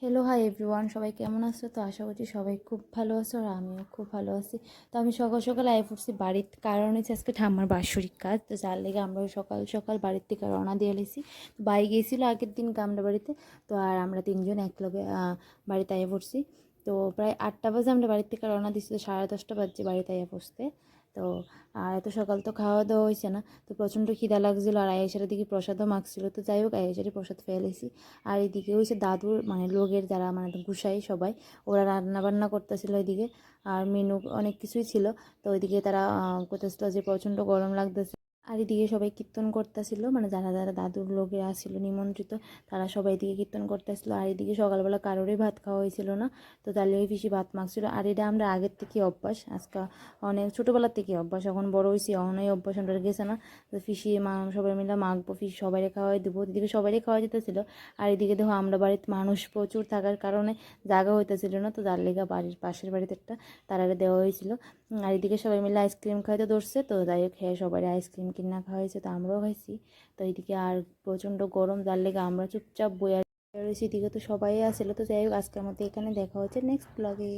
Hello, hi everyone, সবাই কেমন আছো? তো আশা করছি সবাই খুব ভালো আছো আর আমিও খুব ভালো আছি। তো আমি সকাল সকাল আই পড়ছি বাড়িতে, কারণ হচ্ছে আজকে ঠাম্মার বাৎসরিক কাজ। তো যার লেগে আমরা সকাল সকাল বাড়ির থেকে রওনা দিয়ে এসেছি। তো বাই গিয়েছিলো আগের দিন আমরা বাড়িতে। তো আর আমরা তিনজন একলগে বাড়িতে আই পড়ছি। তো প্রায় 8টা বাজে আমরা বাড়ির থেকে রওনা দিচ্ছি, তো 10:30 বাজছে বাড়িতে আইয়া পড়তে। তো আর এত সকাল তো খাওয়া দাওয়া হয়েছে না, তো প্রচণ্ড খিদা লাগছিলো আর আয়েশার দিকে প্রসাদও মাখছিল। তো যাই হোক, আয়েশারই প্রসাদ ফেলেছি। আর এদিকে হয়েছে দাদুর মানে লোকের যারা মানে গুসাই সবাই, ওরা রান্না বান্না করতেছিল এদিকে। আর মেনু অনেক কিছুই ছিল। তো ওইদিকে তারা করতেছিল যে প্রচণ্ড গরম লাগতেছে। আর এদিকে সবাই কীর্তন করতেছিল, মানে যারা যারা দাদুর লোকেরা ছিল নিমন্ত্রিত, তারা সবাই এদিকে কীর্তন করতেছিল। আর এদিকে সকালবেলা কারোরই ভাত খাওয়া হয়েছিল না, তো তাহলে ওই পিসি ভাত মাখছিল। আর এটা আমরা আগের থেকে অভ্যাস, আজকে অনেক ছোটোবেলার থেকে অভ্যাস, এখন বড় হয়েছি অনেক অভ্যাস আমরা গেছে না। তো পিসি মা সবাই মিলে মাখবো, পিসি সবাইকে খাওয়াই দেবো, এদিকে সবাইকে খাওয়া যেতেছিল। আর এদিকে দেখো আমরা বাড়িতে মানুষ প্রচুর থাকার কারণে জায়গা হইতেছিল না, তো যার লেগা বাড়ির পাশের বাড়িতে একটা তারারে দেওয়া হয়েছিল। আর এদিকে সবাই মিলে আইসক্রিম খাইতে ধরছে, তো যাই হোক খেয়ে সবাই আইসক্রিম কিনা খাওয়া হয়েছে, তো আমরাও খাইছি। তো এইদিকে আর প্রচণ্ড গরম, যার লেগে আমরা চুপচাপ বইয়া রয়েছি। এদিকে তো সবাই আসছিল। তো যাই হোক, আজকের মতো এখানে দেখা হচ্ছে নেক্সট ব্লগে।